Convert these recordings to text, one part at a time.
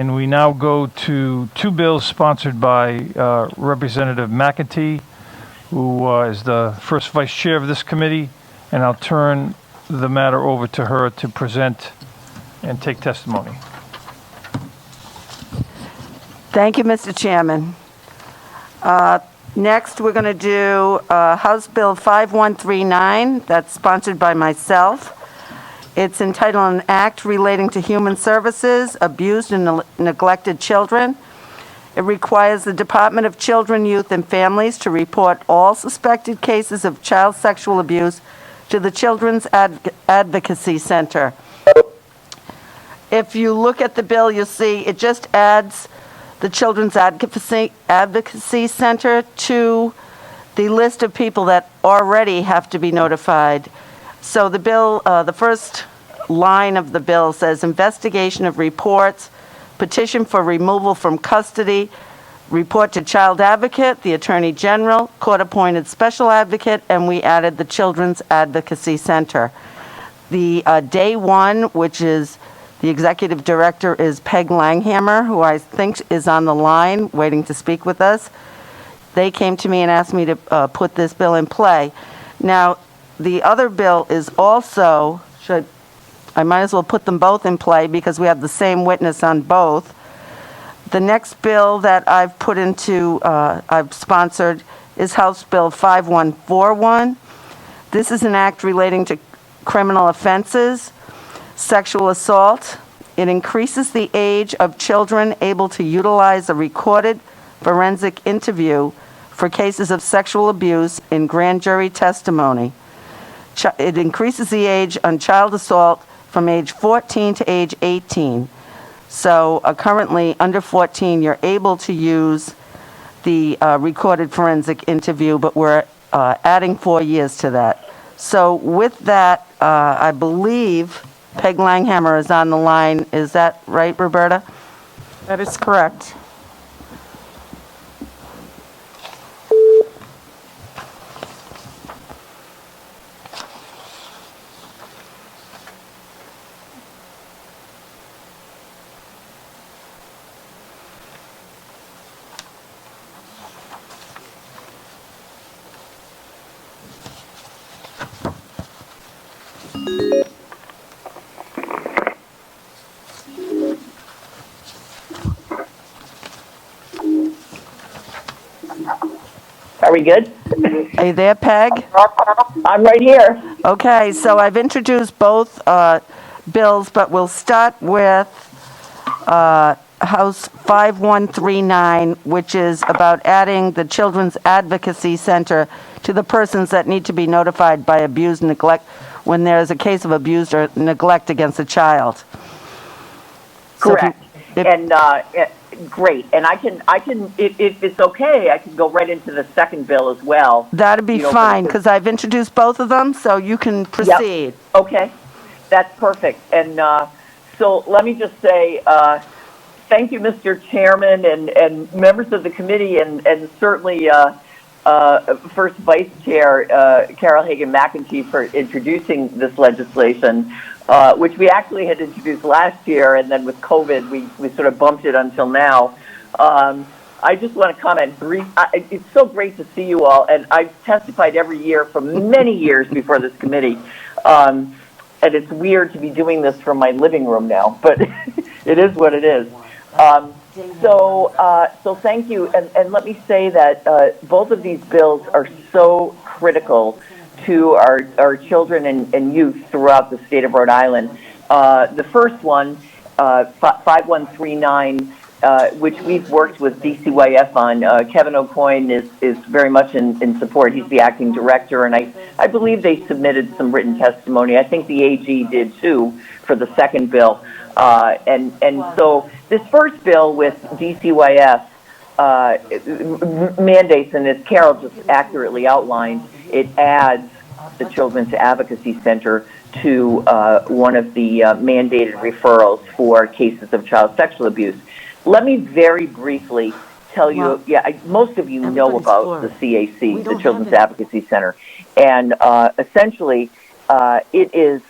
And we now go to two bills sponsored by Representative McEntee, who is the first vice chair of this committee, and I'll turn the matter over to her to present and take testimony. Thank you, Mr. Chairman. Next, we're going to do House Bill 5139, that's sponsored by myself. It's entitled An Act Relating to Human Services, Abused and Neglected Children. It requires the Department of Children, Youth, and Families to report all suspected cases of child sexual abuse to the Children's Advocacy Center. If you look at the bill, you'll see it just adds the Children's Advocacy Center to the list of people that already have to be notified. So the bill, the first line of the bill says investigation of reports, petition for removal from custody, report to child advocate, the attorney general, court-appointed special advocate, and we added the Children's Advocacy Center. The day one, which is the executive director, is Peg Langhammer, who I think is on the line waiting to speak with us. They came to me and asked me to put this bill in play. Now, the other bill is also, I might as well put them both in play because we have the same witness on both. The next bill that I've put into, I've sponsored is House Bill 5141. This is an act relating to criminal offenses, sexual assault. It increases the age of children able to utilize a recorded forensic interview for cases of sexual abuse in grand jury testimony. It increases the age on child assault from age 14 to age 18. So currently, under 14, you're able to use the recorded forensic interview, but we're adding 4 years to that. So with that, I believe Peg Langhammer is on the line. Is that right, Roberta? That is correct. Are we good? Are you there, Peg? I'm right here. Okay, so I've introduced both bills, but we'll start with House 5139, which is about adding the Children's Advocacy Center to the persons that need to be notified by abuse and neglect when there is a case of abuse or neglect against a child. Correct. Great. And I can, if it's okay, I can go right into the second bill as well. That'd be fine, because I've introduced both of them, so you can proceed. Yep. Okay, that's perfect. And so let me just say thank you, Mr. Chairman, and members of the committee, and certainly First Vice Chair Carol Hagan McEntee for introducing this legislation. Which we actually had introduced last year, and then with COVID, we sort of bumped it until now. I just want to comment it's so great to see you all, and I've testified every year for many years before this committee, and it's weird to be doing this from my living room now, but it is what it is. So thank you, and let me say that both of these bills are so critical to our children and youth throughout the state of Rhode Island. The first one, 5139, which we've worked with DCYF on. Kevin Aucoin is very much in support. He's the acting director, and I believe they submitted some written testimony. I think the AG did too for the second bill. And so this first bill with DCYF mandates, and as Carol just accurately outlined, it adds the Children's Advocacy Center to one of the mandated referrals for cases of child sexual abuse. Let me very briefly tell you, most of you know about the CAC, the Children's Advocacy Center, and essentially it is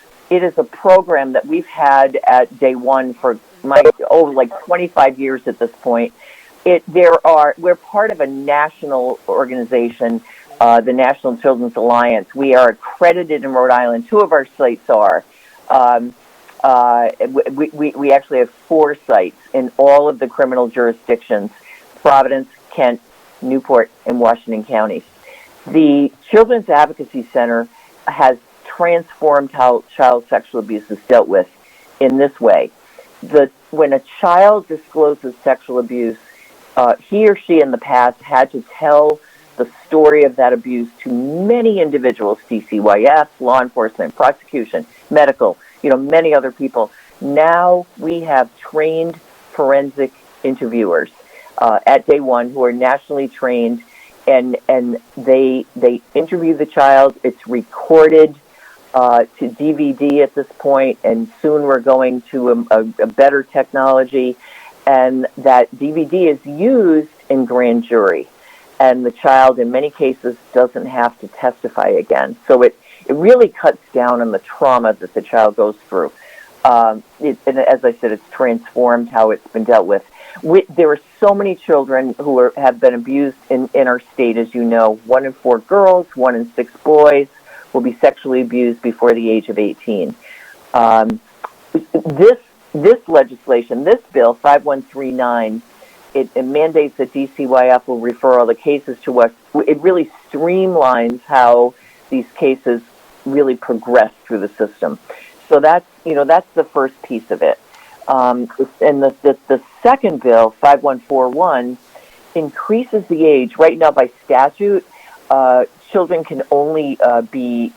a program that we've had at day one for like 25 years at this point. We're part of a national organization, the National Children's Alliance. We are accredited in Rhode Island. Two of our sites are. We actually have 4 sites in all of the criminal jurisdictions: Providence, Kent, Newport, and Washington counties. The Children's Advocacy Center has transformed how child sexual abuse is dealt with in this way. When a child discloses sexual abuse, he or she in the past had to tell the story of that abuse to many individuals: DCYF, law enforcement, prosecution, medical, many other people. Now we have trained forensic interviewers at Day One who are nationally trained, and they interview the child. It's recorded to DVD at this point, and soon we're going to a better technology, and that DVD is used in grand jury, and the child in many cases doesn't have to testify again. So it really cuts down on the trauma that the child goes through. And as I said, it's transformed how it's been dealt with. There are so many children who have been abused in our state, as you know. 1 in 4 girls, 1 in 6 boys will be sexually abused before the age of 18. This legislation, this bill, 5139, it mandates that DCYF will refer all the cases to us. It really streamlines how these cases really progress through the system. So that's the first piece of it. And the second bill, 5141, increases the age. Right now, by statute, children can only be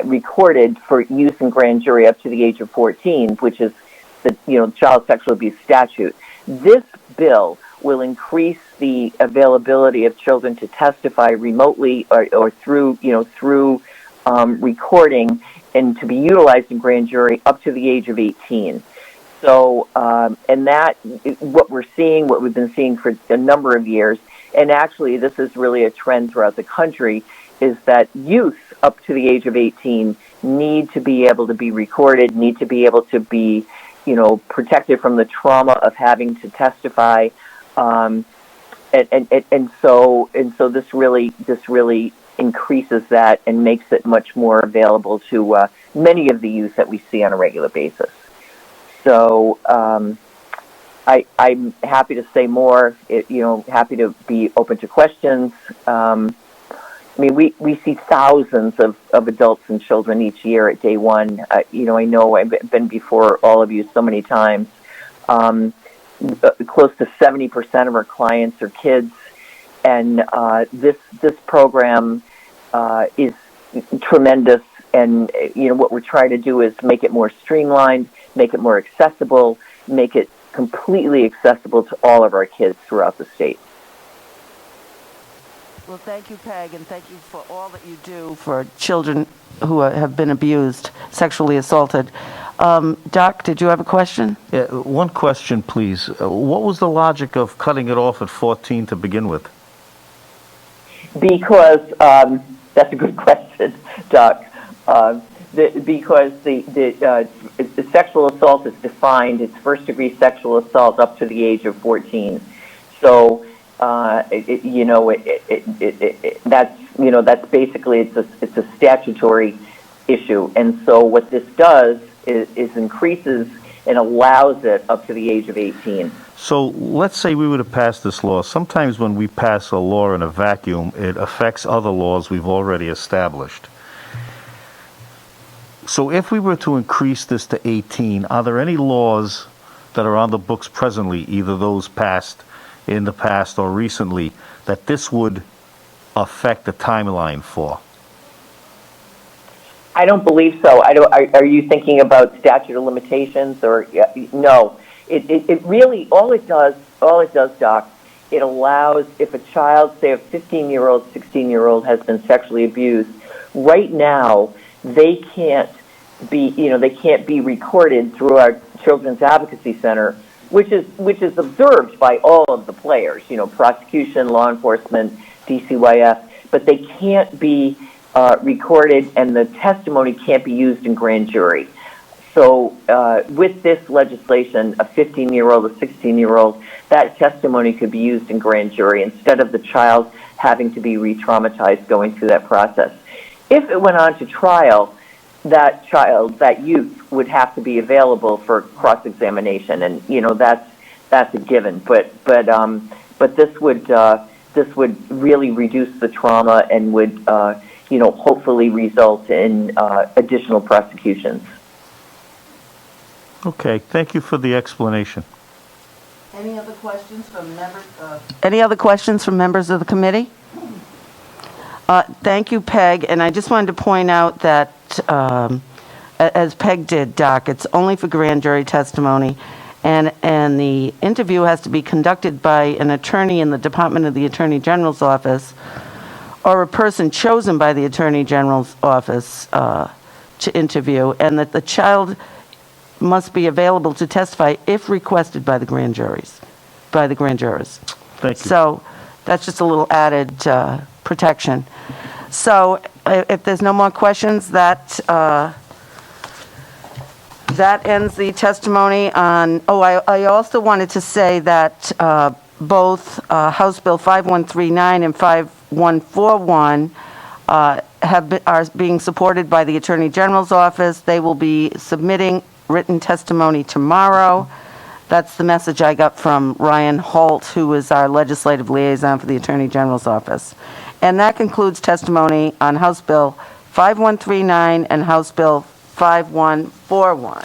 recorded for use in grand jury up to the age of 14, which is the child sexual abuse statute. This bill will increase the availability of children to testify remotely or through recording, and to be utilized in grand jury up to the age of 18. So, and that, what we've been seeing for a number of years, and actually this is really a trend throughout the country, is that youth up to the age of 18 need to be able to be recorded, need to be able to be, protected from the trauma of having to testify. And so this really increases that and makes it much more available to many of the youth that we see on a regular basis. So I'm happy to say more. Happy to be open to questions. We see thousands of adults and children each year at Day One. I know I've been before all of you so many times. Close to 70% of our clients are kids, and this program is tremendous. And what we're trying to do is make it more streamlined, make it more accessible, make it completely accessible to all of our kids throughout the state. Well, thank you, Peg, and thank you for all that you do for children who have been abused, sexually assaulted. Doc, did you have a question? Yeah, one question, please. What was the logic of cutting it off at 14 to begin with? Because that's a good question, Doc. Because the sexual assault is defined, it's first-degree sexual assault up to the age of 14. So that's basically it's a statutory issue, and so what this does is increases and allows it up to the age of 18. So let's say we were to pass this law. Sometimes when we pass a law in a vacuum, it affects other laws we've already established. So if we were to increase this to 18, are there any laws that are on the books presently, either those passed in the past or recently, that this would affect the timeline for? I don't believe so. Are you thinking about statute of limitations or no? It really all it does, Doc. It allows, if a child, say a 15-year-old, 16-year-old, has been sexually abused, right now they can't be recorded through our Children's Advocacy Center, which is observed by all of the players, prosecution, law enforcement, DCYF, but they can't be recorded, and the testimony can't be used in grand jury. So with this legislation, a 15-year-old, a 16-year-old, that testimony could be used in grand jury instead of the child having to be re-traumatized going through that process. If it went on to trial, that child, that youth, would have to be available for cross-examination, and that's a given. But this would really reduce the trauma and would hopefully result in additional prosecutions. Okay, thank you for the explanation. Any other questions from members? Any other questions from members of the committee? Thank you, Peg. And I just wanted to point out that, as Peg did, Doc, it's only for grand jury testimony, and the interview has to be conducted by an attorney in the Department of the Attorney General's office, or a person chosen by the Attorney General's office to interview, and that the child must be available to testify if requested by the grand jurors. Thank you. So that's just a little added protection. So if there's no more questions, that ends the testimony on, I also wanted to say that both House Bill 5139 and 5141 are being supported by the Attorney General's office. They will be submitting written testimony tomorrow. That's the message I got from Ryan Holt, who is our legislative liaison for the Attorney General's office. And that concludes testimony on House Bill 5139 and House Bill 5141.